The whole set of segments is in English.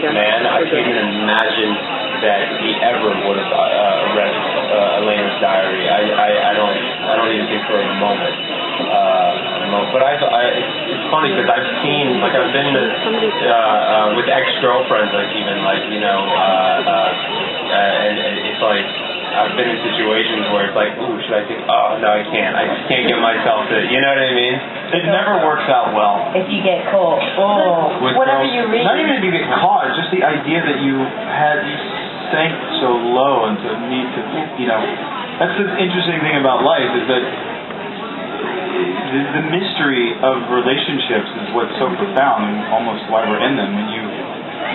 man. I can't even imagine that he ever would have read Elena's diary. I don't even think for a moment. But it's funny because I've seen, like, I've been with ex-girlfriends, like, even, like, you know, and it's like, I've been in situations where it's like, ooh, should I think, oh, no, I can't. I just can't get myself to, you know what I mean? It never works out well. If you get caught. Oh, whatever you read. Not even if you get caught, just the idea that you sank so low and to need to, you know, that's the interesting thing about life is that the mystery of relationships is what's so profound and almost why we're in them. When you,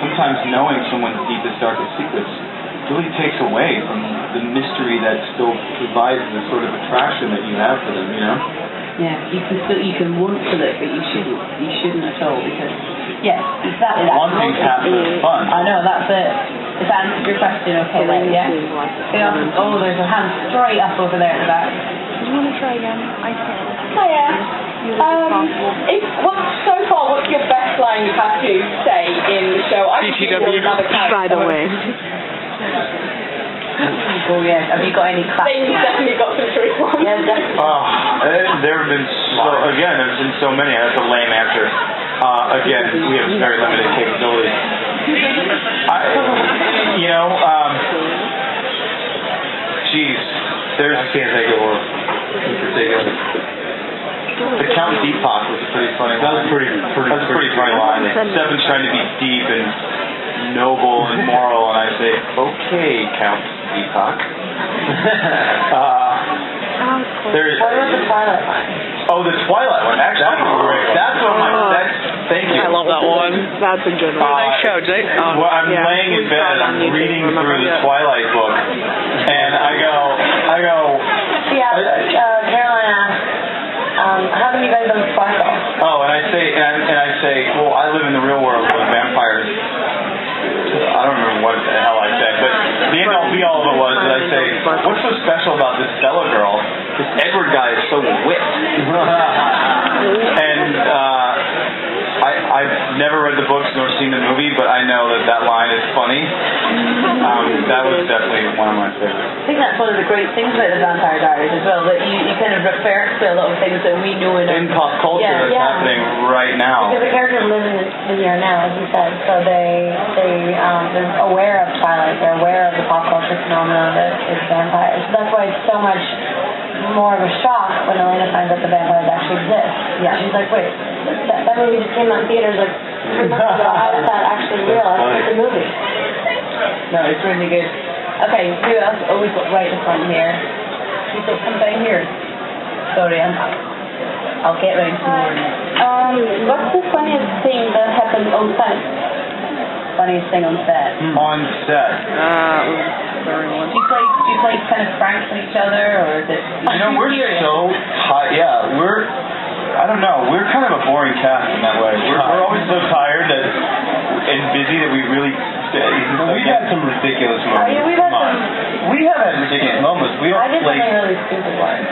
sometimes knowing someone's deepest, darkest secrets really takes away from the mystery that still provides the sort of attraction that you have for them, you know? Yeah, you can want to look, but you shouldn't at all, because, yeah, exactly that. Wanting passive is fun. I know, that's it. If that answers your question, okay, then, yeah. Oh, there's a hand straight up over there at the back. Do you want to try again? I can. Hiya. So far, what's your best line you've had to say in the show? I think By the way. Oh yeah, have you got any classics? You've definitely got some choice ones. Yeah, definitely. There have been there's been so many. That's a lame answer. Again, we have very limited capabilities. I can't think of one in particular. The Count Deepak was pretty funny. That was a pretty funny line. Seven's trying to be deep and noble and moral, and I say, okay, Count Deepak. What about the Twilight line? Oh, the Twilight one. Actually, great. That's what thank you. I love that one. That's a good one. Nice show, Jake. Well, I'm laying in bed and I'm reading through the Twilight book, and I go. Yeah, Caroline asked, how come you guys don't sparkle? Oh, and I say, well, I live in the real world with vampires. I don't remember what the hell I said, but the end all be all of it was that I say, what's so special about this Stella girl? This Edward guy is so whipped. And I've never read the books nor seen the movie, but I know that line is funny. That was definitely one of my favorites. I think that's one of the great things about the Vampire Diaries as well, that you kind of refer to a lot of things that we know in pop culture that's happening right now. Because the characters live in the here now, as you said, so they're aware of Twilight, they're aware of the pop culture phenomenon that is vampires. So that's why it's so much more of a shock when Elena finds out the vampires actually exist. Yeah, she's like, wait, that movie just came out in theaters like 3 months ago. How is that actually real? It's a movie. No, it's really good. Okay, who else? Oh, we've got right in front here. We've got some down here. Sorry, I'll get round to you. What's the funniest thing that happened on set? Funniest thing on set? On set. Do you play kind of pranks on each other, or is it? We're so high. Yeah, I don't know. We're kind of a boring cast in that way. We're always so tired and busy that we really. We've had some ridiculous moments. We have had ridiculous moments. We don't I did something really stupid once.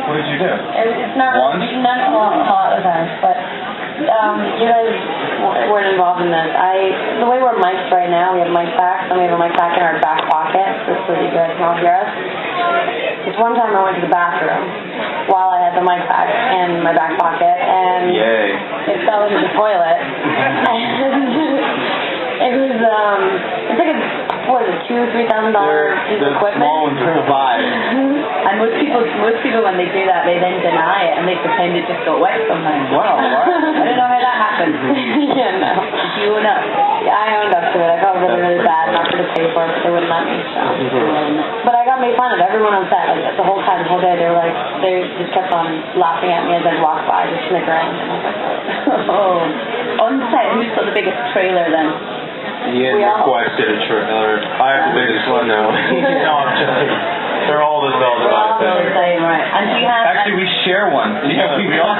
What did you do? It's not a lot of times, but you guys weren't involved in this. The way we're mic'd right now, we have mic packs, and we have a mic pack in our back pocket, so you guys can all hear us. This one time I went to the bathroom while I had the mic pack in my back pocket, and it fell into the toilet. It was it's like $2,000 or $3,000 piece of equipment. Small ones survive. And most people when they do that, they then deny it and they pretend it just got wet sometimes. Wow, I don't know how that happened. Yeah, no. Did you own up? Yeah, I owned up to it. I felt really bad, not going to pay for it, but they wouldn't let me. So. But I got made fun of. Everyone on set, like the whole time, the whole day, they just kept on laughing at me as I'd walk by, just snickering. And I was like, oh. On set, who's got the biggest trailer then? Yeah, requested a trailer. I have the biggest one now. No, I'm joking. They're all the bells about the same, right? And do you have? Actually, we share one. Yeah, we all.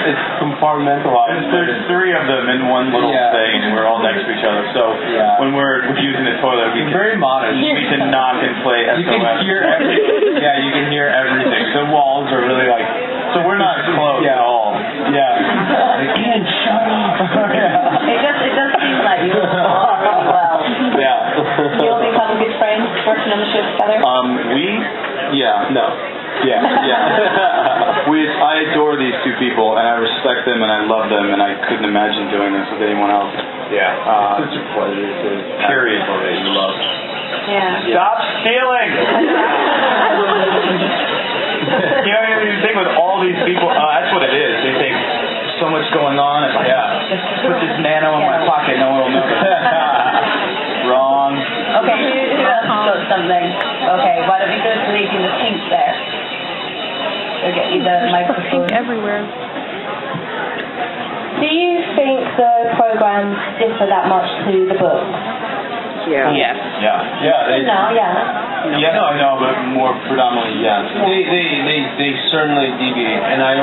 It's compartmentalized. There's 3 of them in one little thing, and we're all next to each other. So when we're using the toilet, we can very modest. We can knock and play SOS. You can hear everything. Yeah, you can hear everything. The walls are really like. So we're not close at all. Yeah. Ian, shut up. It does seem like No. Yeah. I adore these two people, and I respect them, and I love them, and I couldn't imagine doing this with anyone else. Yeah. It's such a pleasure to Period. people that you love. Yeah. Stop stealing! You know, you think with all these people, that's what it is. They think so much going on, and put this nano in my pocket, no one will notice. Wrong. Okay, who else has got something? Okay, why don't we go to Lady in the Pink there? We'll get you the microphone. Pink everywhere. Do you think the programs differ that much to the book? Yeah. Yes. Yeah. No, yeah. Yes, I know, but more predominantly, yes. They certainly deviate, and I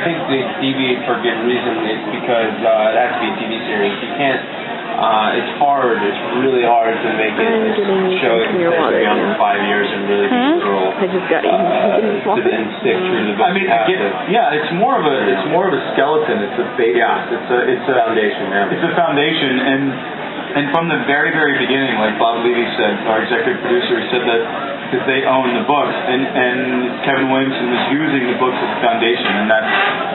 think they deviate for good reason. It's because it has to be a TV series. You can't. It's hard. It's really hard to make it a show that can stay on for 5 years and really be literal. I just got eaten. And stick through the book. I mean, it's more of a skeleton. It's a basis. Yeah. It's a foundation. Yeah. It's a foundation, and from the very, very beginning, like Bob Levy said, our executive producer, he said that because they own the books, and Kevin Williamson was using the books as a foundation, and that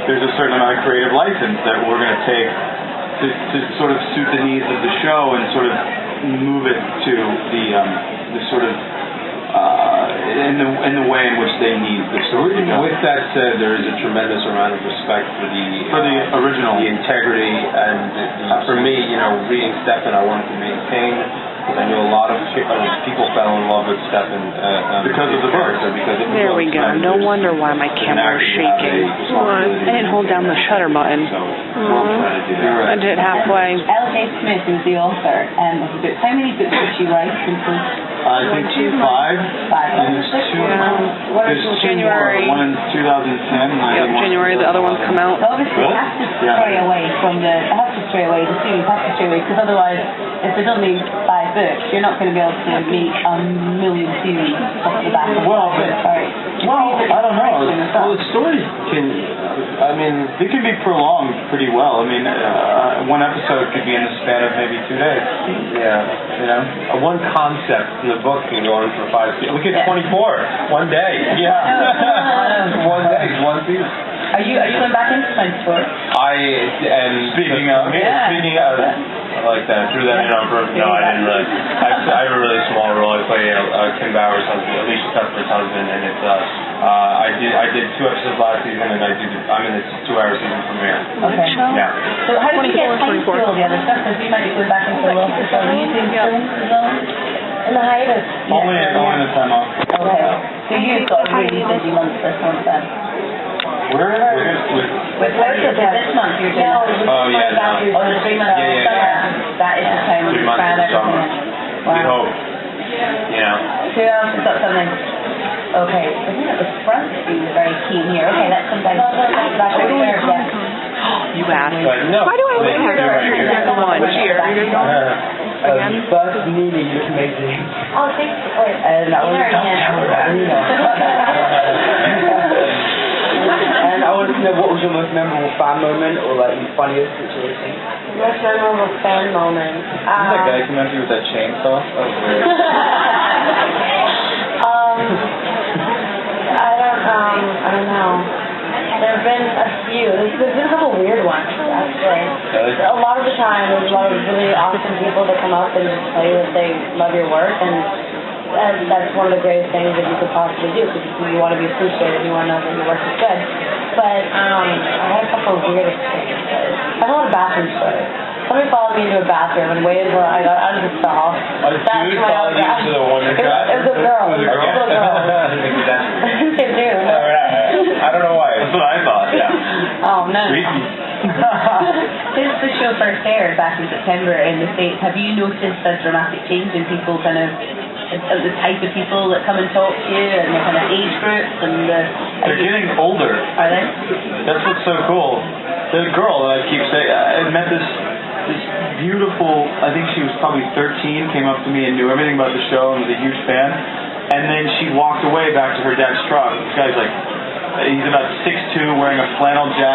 there's a certain amount of creative license that we're going to take to sort of suit the needs of the show and sort of move it to the sort of in the way in which they need the story to go. With that said, there is a tremendous amount of respect for the original, the integrity, and for me, reading Stefan, I wanted to maintain. I knew a lot of people fell in love with Stefan because of the book. There we go. No wonder why my camera was shaking. I didn't hold down the shutter button. I did it halfway. L.J. Smith is the author of the book. How many books did she write since I think 5. And there's 2 January. more. One in 2010. January, the other ones come out. Obviously, it has to stray away from the series has to stray away, because otherwise, if there's only 5 books, you're not going to be able to make a million series off the back of Well, I don't know. Well, the stories they can be prolonged pretty well. I mean, one episode could be in the span of maybe 2 days. Yeah. One concept in the book can go on for 5 seasons. Look at 24. One day. Yeah. One day. One season. Are you going back into 24? I am. Speaking of, I like that. Threw that in on purpose. No, I didn't really. I have a really small role. I play Kim Bauer's husband, Alicia Cuthbert's husband, and it's I did 2 episodes last season, and I'm in this 2-hour season premiere. Okay. Yeah. So how did you get time to do all the other stuff? Because you might be going back into a law school. Are you doing films as well? In the hiatus? Only in the time off. Okay. So you've got a really busy month this month then? With What is it this month you're doing? Oh, yeah. No. Oh, the 3 months. Yeah. That is the time when 3 you months plan in the summer. everything. We Wow. hope. Who else has got something? Okay. I think at the front seems very keen here. Okay, let's come down. Back over there. Yeah. You asked. No. Why do I always have to lunch? Again? First meeting, you look amazing. Oh, thank you. Wait, And I wanted to know, what was your most memorable fan moment, or like your funniest situation? Most memorable fan moment. That guy came after you with that chainsaw? That was weird. I don't know. There have been a few. There's been a couple weird ones, actually. A lot of the time, there's a lot of really awesome people that come up and just tell you that they love your work, and that's one of the greatest things that you could possibly do, because you want to be appreciated, you want to know that your work is good. But I had a couple of weird experiences. I had a lot of bathroom stories. Somebody followed me into a bathroom and waited until I got out of the stall. A dude followed you to the one It was a girl. It was a girl. They do. I don't know why. That's what I thought, yeah. Oh, no. Creepy. Since the show first aired back in September in the States, have you noticed a dramatic change in people kind of the type of people that come and talk to you, and the kind of age groups, and They're getting older. Are they? That's what's so cool. The girl that I keep saying, I met this beautiful, I think she was probably 13, came up to me and knew everything about the show and was a huge fan. And then she walked away back to her dad's truck. This guy's like, he's about 6'2", wearing a flannel jacket.